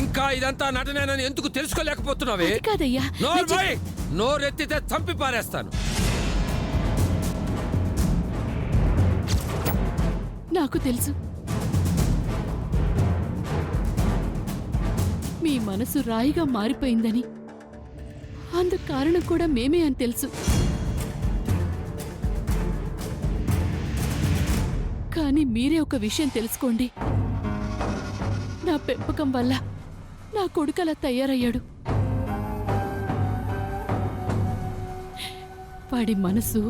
ఇంకా ఇదంతా నటనేనని ఎందుకు తెలుసుకోలేకపోతున్నావే? కాదయ్యా, నోరెత్తితే చంపి పారేస్తాను. నాకు తెలుసు మీ మనసు రాయిగా మారిపోయిందని. అందుకు కారణం కూడా మేమే అని తెలుసు. కానీ మీరే ఒక విషయం తెలుసుకోండి. నా పెంపకం వల్ల నా కొడుకు అలా తయారయ్యాడు. వాడి మనసు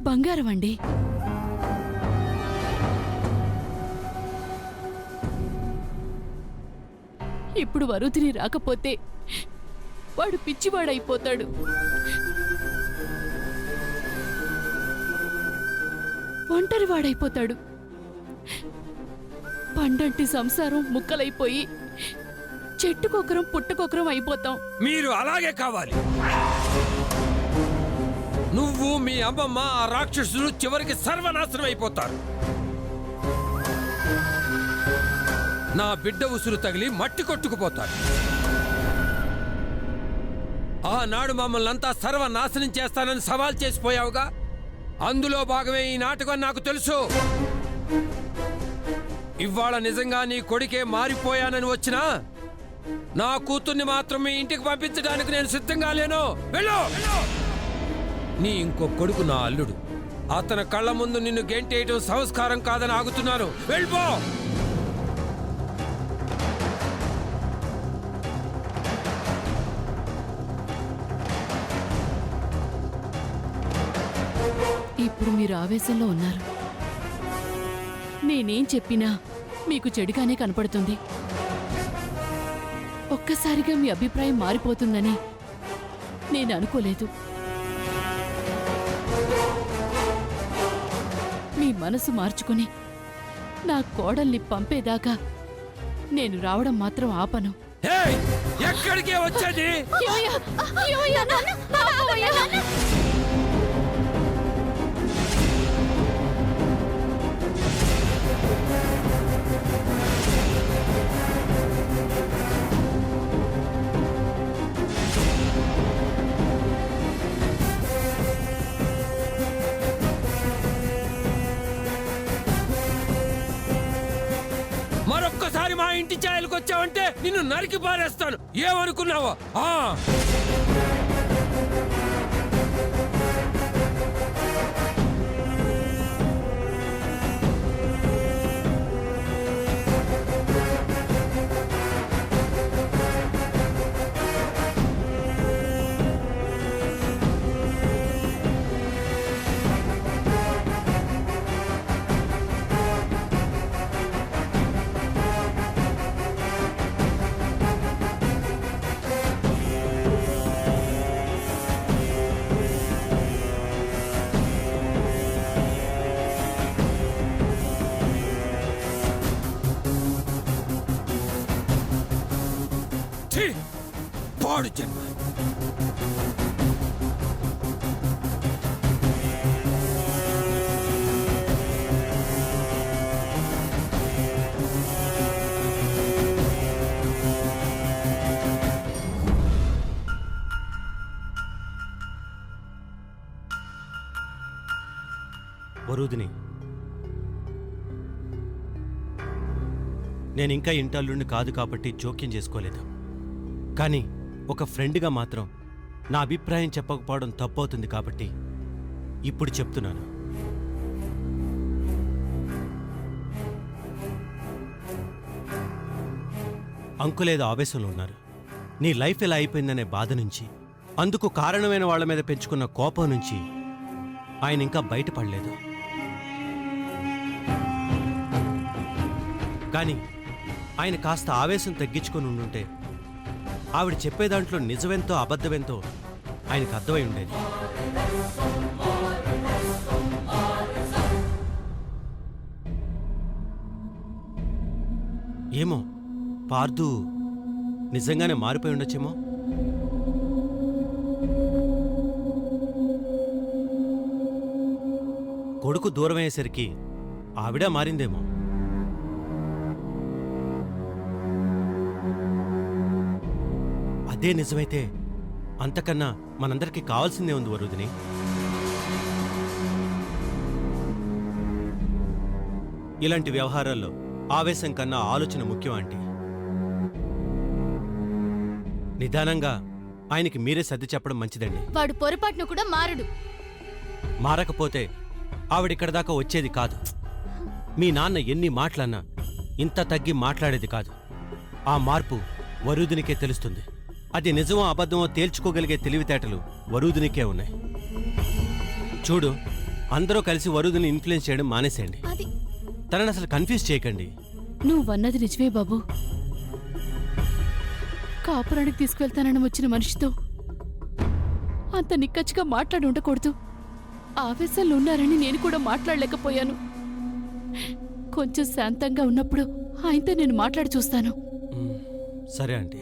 బంగారం అండి. ఇప్పుడు వరుదిని రాకపోతే వాడు పిచ్చివాడైపోతాడు. ఒంటరివాడైపోతాడు. పండంటి సంసారం ముక్కలైపోయి చెట్టుకొకరం పుట్టకొకరం అయిపోతాం. మీరు అలాగే కావాలి. నువ్వు మీ అమ్మమ్మ ఆ రాక్షసులు చివరికి సర్వనాశనం అయిపోతారు. నా బిడ్డ ఉసురు తగిలి మట్టి కొట్టుకుపోతాడు. ఆనాడు మమ్మల్ని అంతా సర్వనాశనం చేస్తానని సవాల్ చేసిపోయావుగా, అందులో భాగమే ఈ నాటకం. నాకు తెలుసు. ఇవాళ నిజంగా నీ కొడుకే మారిపోయానని వచ్చినా నా కూతుర్ని మాత్రం మీ ఇంటికి పంపించడానికి నేను సిద్ధంగా లేను. వెళ్ళు. నీ ఇంకో కొడుకు నా అల్లుడు. అతని కళ్ళ ముందు నిన్ను గెంటేయటం సంస్కారం కాదని ఆగుతున్నాను. వెళ్ళిపో. ఇప్పుడు మీరు ఆవేశంలో ఉన్నారు. నేనేం చెప్పినా మీకు చెడుగానే కనపడుతుంది. ఒక్కసారిగా మీ అభిప్రాయం మారిపోతుందని నేను అనుకోలేదు. మీ మనసు మార్చుకుని నా కోడల్ని పంపేదాకా నేను రావడం మాత్రం ఆపను. ఎక్కడికే వచ్చేది? మరొక్కసారి మా ఇంటి ఛాయలకు వచ్చావంటే నిన్ను నరికి పారేస్తాను. ఏమనుకున్నావా? పాడు జన్మ. వరుదిని, నేనింకా ఇంటల్లుండి కాదు కాబట్టి జోక్యం చేసుకోలేదు. కానీ ఒక ఫ్రెండ్గా మాత్రం నా అభిప్రాయం చెప్పకపోవడం తప్పవుతుంది కాబట్టి ఇప్పుడు చెప్తున్నాను. అంకులేదో ఆవేశంలో ఉన్నారు. నీ లైఫ్ ఎలా అయిపోయిందనే బాధ నుంచి, అందుకు కారణమైన వాళ్ళ మీద పెంచుకున్న కోపం నుంచి ఆయన ఇంకా బయటపడలేదు. కానీ ఆయన కాస్త ఆవేశం తగ్గించుకొని ఉండుంటే ఆవిడ చెప్పే దాంట్లో నిజమెంతో అబద్ధమెంతో ఆయనకు అర్థమై ఉండేది. ఏమో, పార్థు నిజంగానే మారిపోయి ఉండొచ్చేమో. కొడుకు దూరమయ్యేసరికి ఆవిడ మారిందేమో. అదే నిజమైతే అంతకన్నా మనందరికీ కావాల్సిందే ఉంది వరుదిని. ఇలాంటి వ్యవహారాల్లో ఆవేశం కన్నా ఆలోచన ముఖ్యం ఆంటీ. నిదానంగా ఆయనకి మీరే సర్ది చెప్పడం మంచిదండి. వాడు పొరపాటును కూడా మారడు. మారకపోతే ఆవిడిక్కడ దాకా వచ్చేది కాదు. మీ నాన్న ఎన్ని మాటలన్నా ఇంత తగ్గి మాట్లాడేది కాదు. ఆ మార్పు వరుదినికే తెలుస్తుంది. అది నిజమో అబద్ధమో తేల్చుకోగలిగే తెలివితేటలు వరుదినికే ఉన్నాయి. చూడు, అందరూ కలిసి వరుదిని ఇన్ఫ్లుయెన్స్ చేయడం మానేసేయండి. అది తనని అసలు కన్ఫ్యూజ్ చేయకండి. నువ్వన్నది నిజమే బాబు. కాపురానికి తీసుకువెళ్తానని వచ్చిన మనిషితో అంత నిక్కచ్చిగా మాట్లాడి ఉండకూడదు. ఆవేశంలో ఉన్నారని నేను కూడా మాట్లాడలేకపోయాను. కొంచెం శాంతంగా ఉన్నప్పుడు ఆయనతో నేను మాట్లాడి చూస్తాను. సరే ఆంటీ.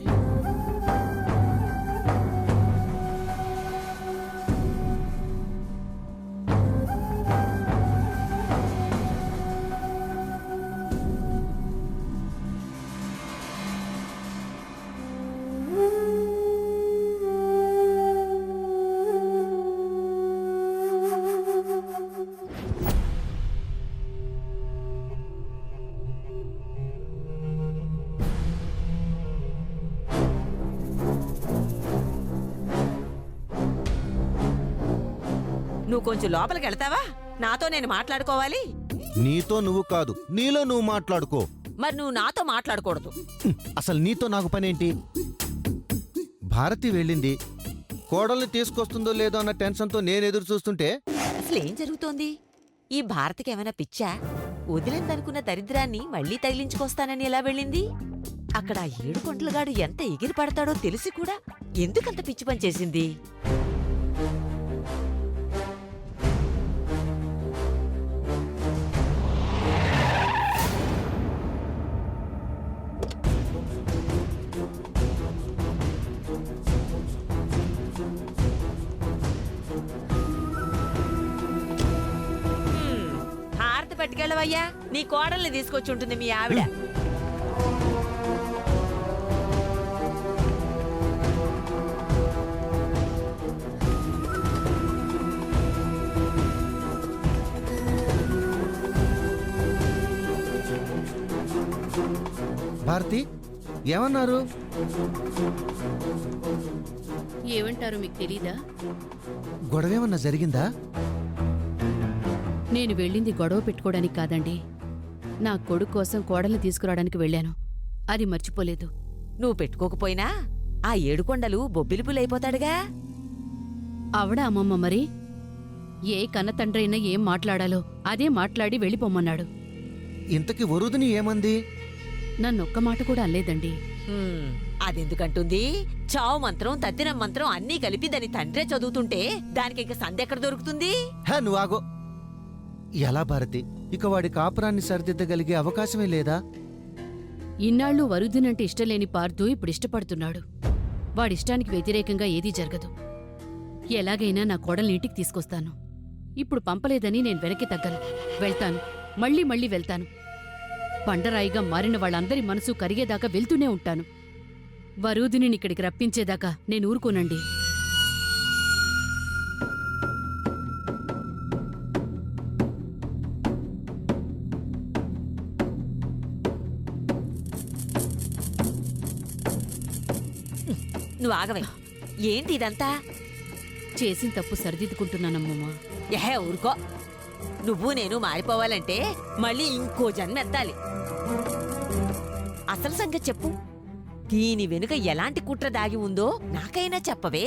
నువ్వు కొంచెం లోపలికి వెళ్తావా? నాతో నేను మాట్లాడుకోవాలి. నీతో నువ్వు కాదు, నీలో నువ్వు మాట్లాడుకో. మరి నువ్వు నాతో మాట్లాడకూడదు. అసలు నీతో నాకు పనేంటి? భారతి వెళ్ళింది, కోడల్ని తీసుకొస్తుందో లేదో అన్న టెన్షన్తో నేను ఎదురు చూస్తుంటే అసలు ఏం జరుగుతోంది? ఈ భారతికి ఏమైనా పిచ్చా? వదిలిందనుకున్న దరిద్రాన్ని మళ్ళీ తగిలించుకొస్తానని ఎలా వెళ్ళింది? అక్కడ ఆ ఏడుకొండలగాడు ఎంత ఎగిరి పడతాడో తెలిసి కూడా ఎందుకంత పిచ్చి పని చేసింది? హారతి పట్టుకెళ్ళవయ్యా, నీ కోడల్ని తీసుకొచ్చి ఉంటుంది మీ ఆవిడ. భారతి ఏమన్నారు? ఏమంటారు మీకు తెలీదా? గొడవేమన్నా జరిగిందా? నేను వెళ్ళింది గొడవ పెట్టుకోవడానికి కాదండి. నా కొడుకు కోసం కోడల్ని తీసుకురావడానికి వెళ్ళాను. అది మర్చిపోలేదు. నువ్వు పెట్టుకోకపోయినా ఆ ఏడుకొండలు బొబ్బిలిపులైపోతాడుగా. ఆవిడ అమ్మమ్మ మరి ఏ కన్న తండ్రైనా ఏం మాట్లాడాలో అదే మాట్లాడి వెళ్ళిపోమ్మన్నాడు. ఇంతకి వరుదిని ఏమంది? నన్నొక్క మాట కూడా అనలేదండి. అదెందుకంటుంది? చావు మంత్రం, తద్దినం మంత్రం అన్నీ కలిపి దాని తండ్రే చదువుతుంటే దానికి ఇంక సందెక్కడ దొరుకుతుంది? హే నువ్వు ఆగో. ఎలా భారతి, ఇక వాడి కాపురాన్ని సరిదిద్దగలిగే అవకాశమే లేదా? ఇన్నాళ్ళు వరుదినంటే ఇష్టలేని పార్థు ఇప్పుడు ఇష్టపడుతున్నాడు. వాడిష్టానికి వ్యతిరేకంగా ఏదీ జరగదు. ఎలాగైనా నా కోడల్ని ఇంటికి తీసుకొస్తాను. ఇప్పుడు పంపలేదని నేను వెనక్కి తగ్గను. వెళ్తాను, మళ్ళీ మళ్ళీ వెళ్తాను. పండరాయిగా మారిన వాళ్ళందరి మనసు కరిగేదాకా వెళ్తూనే ఉంటాను. వరుదిని ఇక్కడికి రప్పించేదాకా నేను ఊరుకోనండి. నువ్వు ఆగవే. ఏంటి ఇదంతా? చేసిన తప్పు సరిదిద్దుకుంటున్నానమ్మమ్మా. ఎహే ఊరుకో. నువ్వు నేను మారిపోవాలంటే మళ్ళీ ఇంకో జన్మ ఎత్తాలి. అసలు సంగతి చెప్పు. దీని వెనుక ఎలాంటి కుట్ర దాగి ఉందో నాకైనా చెప్పవే.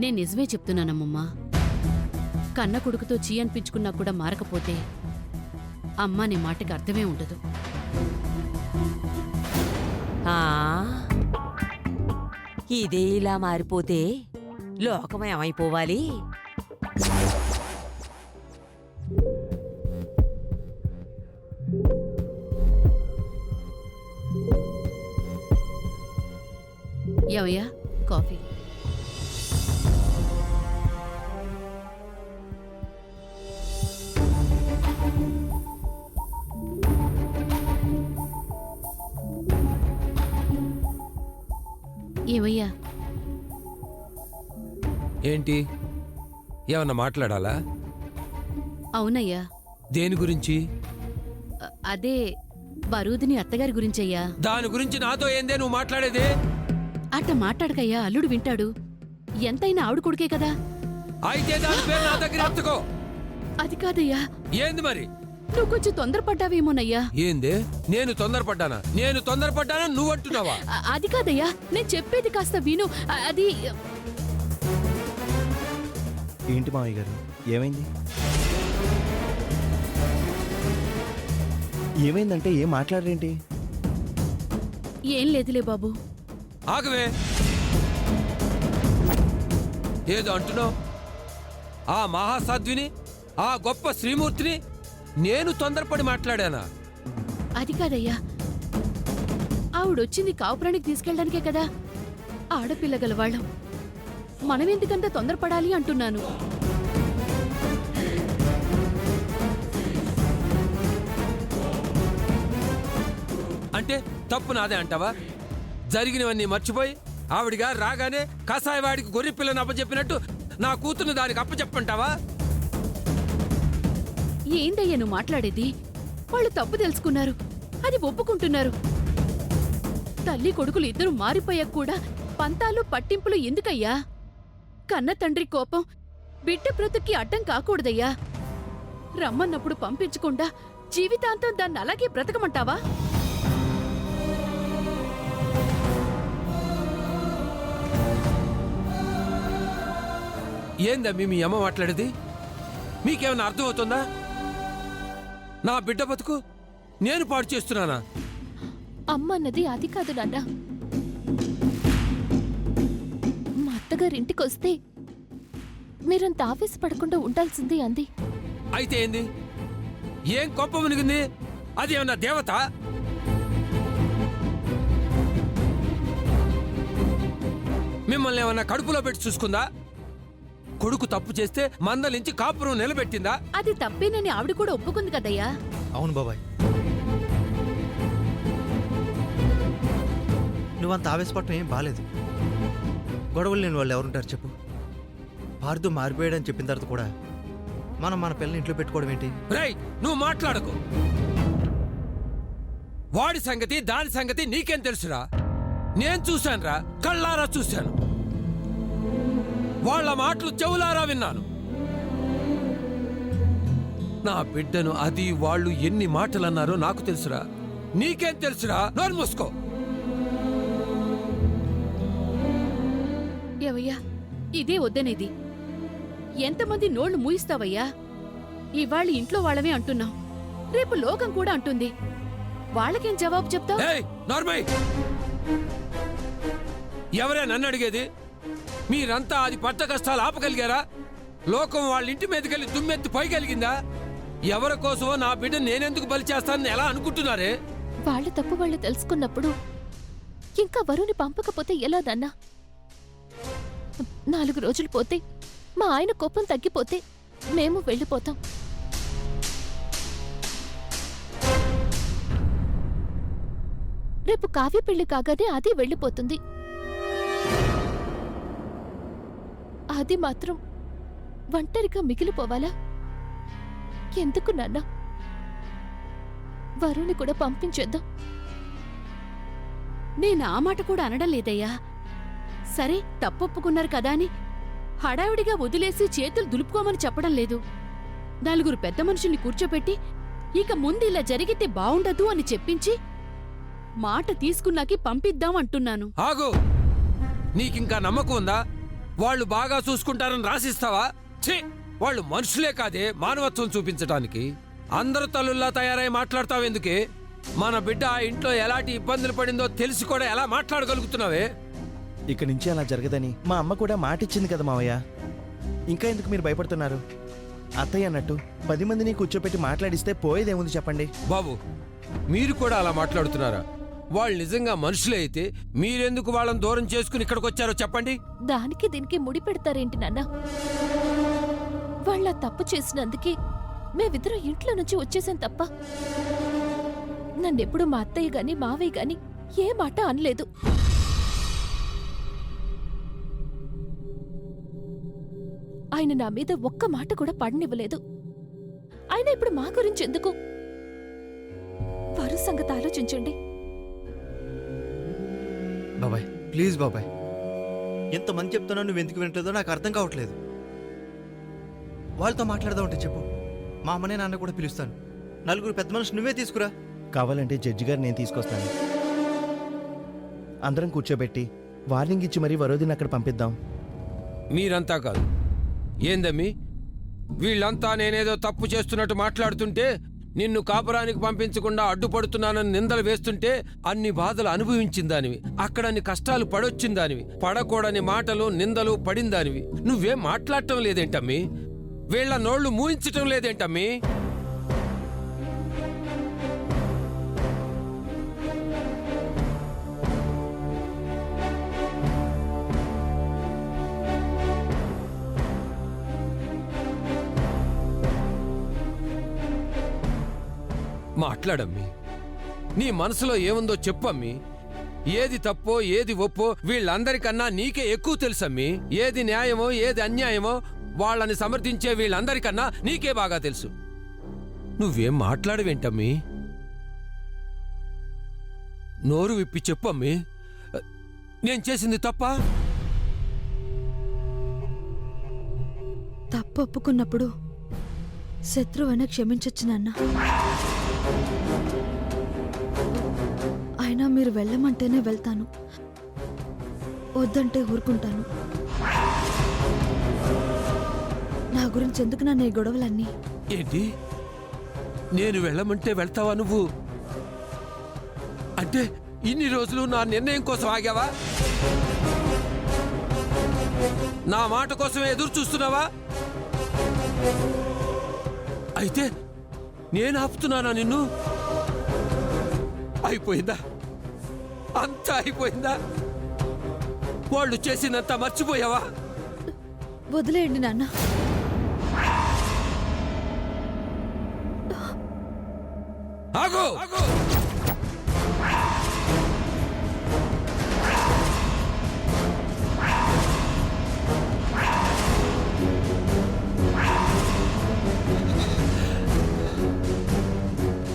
నేను నిజమే చెప్తున్నానమ్మమ్మా. కన్న కొడుకుతో చీ అనిపించుకున్నా కూడా మారకపోతే అమ్మా నీ మాటకి అర్థమే ఉండదు. ఆ ఇదే ఇలా మారిపోతే లోకమేమైపోవాలి? ఏమయ్యా కాఫీ? ఏమయ్యా ఏంటి ఏమన్నా మాట్లాడాలా? అవునయ్యా. దేని గురించి? అదే వరూధిని అత్తగారి గురించయ్యా. దాని గురించి నాతో ఏందే నువ్వు మాట్లాడేది? అట్ట మాట్లాడకయ్యా, అల్లుడు వింటాడు. ఎంతైనా ఆవిడ కొడుకే కదా. అయితే దాని పేరు నా దగ్గర ఎత్తుకో. అది కాదయ్యా. ఏంది మరి? నువ్వు కొంచెం తొందరపడ్డావేమోనయ్యా. ఏంది? నేను తొందరపడ్డానా? నువ్వు అంటున్నావా? అది కాదయ్యా, నేను చెప్పేది కాస్త విను. అది ఏంటి మావయ్య గారు, ఏమైంది? ఏమైందంటే ఏం మాట్లాడరేంటి? ఏం లేదులే బాబు. ఆగవే, ఏదో అంటున్నావు. ఆ మహాసాధ్విని, ఆ గొప్ప శ్రీమూర్తిని నేను తొందరపడి మాట్లాడానా? అది కాదయ్యా, ఆవిడొచ్చింది కాపురానికి తీసుకెళ్ళడానికే కదా. ఆడపిల్ల గలవాళ్ళం, మనమెందుకంత తొందరపడాలి అంటున్నాను. అంటే తప్పు నాదే అంటావా? జరిగినవన్నీ మర్చిపోయి ఆవిడిగా రాగానే కసాయవాడికి గొర్రె పిల్లని అప్పచెప్పినట్టు నా కూతుర్ని దానికి అప్పచెప్పంటావా? ఏందయ్యా నువ్వు మాట్లాడేది? వాళ్ళు తప్పు తెలుసుకున్నారు, అది ఒప్పుకుంటున్నారు. తల్లి కొడుకులు ఇద్దరు మారిపోయాక కూడా పంతాలు పట్టింపులు ఎందుకయ్యా? కన్న తండ్రి కోపం బిడ్డ బ్రతుక్కి అడ్డం కాకూడదయ్యా. రమ్మన్నప్పుడు పంపించకుండా జీవితాంతం దాన్ని అలాగే బ్రతకమంటావా? ఏందమ్మీ మీ అమ్మ మాట్లాడేది? మీకేమన్నా అర్థమవుతుందా? నా బిడ్డ బతుకు నేను పాడు చేస్తున్నానా? అమ్మ అన్నది అది కాదు నాన్న. మా అత్తగారింటికొస్తే మీరంత ఆవేశపడకుండా ఉండాల్సింది అంది. అయితే ఏంది? ఏం గొప్ప మునిగింది? అది ఏమన్నా దేవత? మిమ్మల్ని ఏమన్నా కడుపులో పెట్టి చూసుకుందా? కొడుకు తప్పు చేస్తే మందలించి కాపురం నిలబెట్టిందా? అది తప్పేనని ఆవిడ కూడా ఒప్పుకుంది కదయ్యా. అవును బాబాయ్, నువ్వంత ఆవేశపడటం ఏం బాలేదు. గొడవలు లేని వాళ్ళు ఎవరుంటారు చెప్పు? పార్దు మారిపోయాడని చెప్పిన తర్వాత కూడా మనం మన పిల్లని ఇంట్లో పెట్టుకోవడం ఏంటి? రేయ్, నువ్వు మాట్లాడకు. వాడి సంగతి దాని సంగతి నీకేం తెలుసురా? నేను చూశానురా, కళ్ళారా చూశాను. వాళ్ళ మాటలు చెవులారా విన్నాను. నా బిడ్డను అది వాళ్ళు ఎన్ని మాటలన్నారో నాకు తెలుసురా. నీకేం తెలుసురా? నోరు మూసుకో. ఏవయ్యా, ఇదే వద్దనేది. ఎంతమంది నోళ్లు మూయిస్తావయ్యా? ఇవాళ ఇంట్లో వాళ్ళమే అంటున్నావు, రేపు లోకం కూడా అంటుంది. వాళ్ళకేం జవాబు చెప్తావు? ఏయ్, నార్మల్. ఎవరే నన్ను అడిగేది? మీరంతా అది పట్ట కష్టాలు ఆపగలిగారా? లోకం వాళ్ళ ఇంటి మీదకెళ్ళి దుమ్మెత్తి పోయగలిగిందా? ఎవరి కోసమో నా బిడ్డ నేనెందుకు బలి చేస్తానని ఎలా అనుకుంటున్నారే? వాళ్ళ తప్పు వాళ్ళు తెలుసుకున్నప్పుడు ఇంకా వరుని పంపకపోతే ఎలా నాన్నా? 4 రోజులు పోతే మా ఆయన కోపం తగ్గిపోతే మేము వెళ్ళిపోతాం. రేపు కావ్య పెళ్లి కాగానే అది వెళ్ళిపోతుంది. అది మాత్రం ఒంటరిగా మిగిలిపోవాలా? ఎందుకు నాన్న? వరుణ్ణి కూడా పంపించేద్దాం. నేను ఆ మాట కూడా అనడం లేదయ్యా. సరే, తప్పొప్పుకున్నారు కదా అని హడావిడిగా వదిలేసి చేతులు దులుపుకోమని చెప్పడం లేదు. 4 పెద్ద మనుషుల్ని కూర్చోపెట్టి ఇక ముందు ఇలా జరిగితే బావుండదు అని చెప్పించి మాట తీసుకున్నాకి పంపిద్దాం అంటున్నాను. ఆగు. నీకింకా నమ్మకం ఉందా? వాళ్ళు బాగా చూసుకుంటారని రాసిస్తావా? ఛీ, వాళ్ళు మనుషులే కాదే మానవత్వం చూపించటానికి. అందరూ తల్లుల్లా తయారై మాట్లాడతావెందుకే? మన బిడ్డ ఆ ఇంట్లో ఎలాంటి ఇబ్బందులు పడిందో తెలిసి కూడా ఎలా మాట్లాడగలుగుతున్నావే? ఇక నుంచి అలా జరగదని మా అమ్మ కూడా మాటిచ్చింది కదా మావయ్య. ఇంకా ఎందుకు మీరు భయపడుతున్నారు? అత్తయ్య అన్నట్టు 10 మందిని కూర్చోపెట్టి మాట్లాడిస్తే పోయేదేముంది చెప్పండి. బాబు, మీరు కూడా అలా మాట్లాడుతున్నారా? వాళ్ళు నిజంగా మనుషులే అయితే మీరెందుకు వాళ్ళని దూరం చేసుకుని ఇక్కడికి వచ్చారో చెప్పండి. దానికి దీనికి ముడి పెడతారేంటి నాన్న? వాళ్ళ తప్పు చేసినందుకే మేమిద్దరం ఇంట్లో నుంచి వచ్చేసాం తప్ప నన్నెప్పుడు మా అత్తయ్య గాని మావయ్య గాని ఏ మాట అనలేదు. ఆయన నా మీద ఒక్క మాట కూడా పడనివ్వలేదు. ఆయన ఇప్పుడు మా గురించి ఎందుకు? వరు సంగతి ఆలోచించండి. బాబాయ్ ప్లీజ్ బాబాయ్, ఎంతమంది చెప్తున్నా నువ్వు ఎందుకు వినట్లేదో నాకు అర్థం కావట్లేదు. వాళ్ళతో మాట్లాడదాం అంటే చెప్పు, మా అమ్మనే నాన్న కూడా పిలుస్తాను. నలుగురు పెద్ద మనుషులు నువ్వే తీసుకురా. కావాలంటే జడ్జి గారు నేను తీసుకొస్తాను. అందరం కూర్చోబెట్టి వార్నింగ్ ఇచ్చి మరీ వరోధిని అక్కడ పంపిద్దాం. మీరంతా కాదు. ఏందమ్మి, వీళ్ళంతా నేనేదో తప్పు చేస్తున్నట్టు మాట్లాడుతుంటే, నిన్ను కాపురానికి పంపించకుండా అడ్డుపడుతున్నానని నిందలు వేస్తుంటే అన్ని బాధలు అనుభవించిందానివి, అక్కడన్ని కష్టాలు పడొచ్చిందానివి, పడకూడని మాటలు నిందలు పడిందానివి. నువ్వేం మాట్లాడటం లేదేంటమ్మి? వీళ్ళ నోళ్లు మూయించటం లేదేంటమ్మి? మాట్లాడమ్మి, నీ మనసులో ఏముందో చెప్పమ్మి. ఏది తప్పో ఏది ఒప్పో వీళ్ళందరికన్నా నీకే ఎక్కువ తెలుసమ్మి. ఏది న్యాయమో ఏది అన్యాయమో వాళ్ళని సమర్థించే వీళ్ళందరికన్నా నీకే బాగా తెలుసు. నువ్వేం మాట్లాడవేంటమ్మి? నోరు విప్పి చెప్పమ్మి. నేను చేసింది తప్పా? తప్పు ఒప్పుకున్నప్పుడు శత్రువైనా క్షమించొచ్చు నాన్న. అయినా మీరు వెళ్ళమంటేనే వెళ్తాను, వద్దంటే ఊరుకుంటాను. నా గురించి ఎందుకు నన్ను ఈ గొడవలన్నీ? ఏంటి, నేను వెళ్ళమంటే వెళ్తావా నువ్వు? అంటే ఇన్ని రోజులు నా నిర్ణయం కోసం ఆగావా? నా మాట కోసం ఎదురు చూస్తున్నావా? అయితే నేను ఆపుతున్నానా నిన్ను? అయిపోయిందా? అంతా అయిపోయిందా? వాళ్ళు చేసినంత మర్చిపోయావా? వదిలేయండి నాన్న. ఆగు!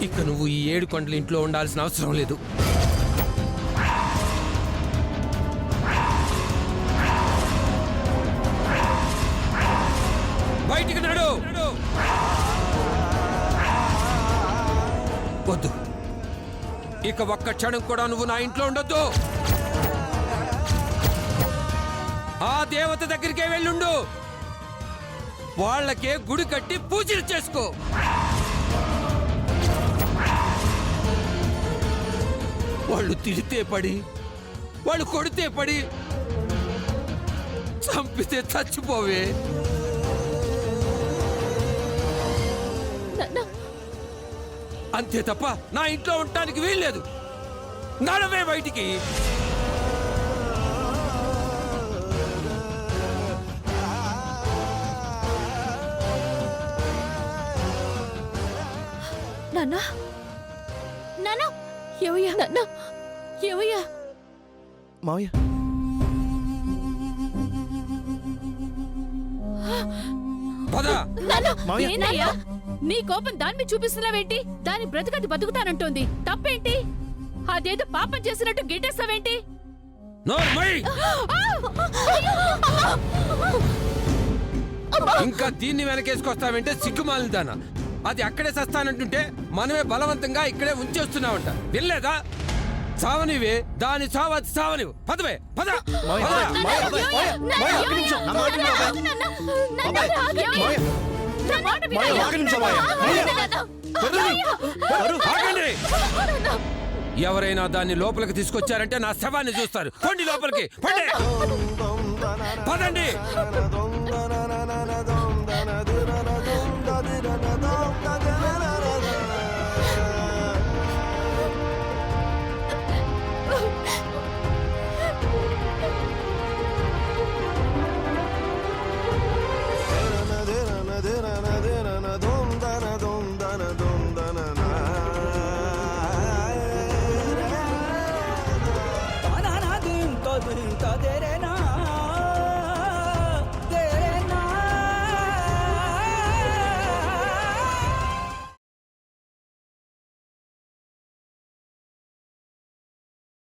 ఇక నువ్వు ఈ 7 కొండల ఇంట్లో ఉండాల్సిన అవసరం లేదు. బయటికి నడు. వద్దు, ఇక ఒక్క క్షణం కూడా నువ్వు నా ఇంట్లో ఉండొద్దు. ఆ దేవత దగ్గరికే వెళ్ళుండు. వాళ్ళకే గుడి కట్టి పూజలు చేసుకో. వాళ్ళు తిడితే పడి, వాళ్ళు కొడితే పడి, చంపితే చచ్చిపోవే. అంతే తప్ప నా ఇంట్లో ఉండటానికి వీల్లేదు. నడవే బయటికి. నాన్న, నాన్న, ఏవయ్యా? నాన్న, ఏవయ్యా? మావయ్య, పద. మావయ్య. ఏంటయ్యా నీ కోపం దాని మీద చూపిస్తున్నావేంటి? దాని బ్రతుకది బతుకుతానంటోంది, తప్పేంటి? అదేదో పాపం చేసినట్టు గిట్టేస్తావేంటి? నోర్మై! ఇంకా దీన్ని వెనకేసుకొస్తావంటే సిగ్గుమాలిదానా? అది అక్కడే సస్తానంటుంటే మనమే బలవంతంగా ఇక్కడే ఉంచేస్తున్నావంట. వినలేదా? సావనివే, దాని చావు అది సావనివు. పదవే, పద. ఎవరైనా దాన్ని లోపలికి తీసుకొచ్చారంటే నా శవాన్ని చూస్తారు. పండి లోపలికి, పండి. పదండి.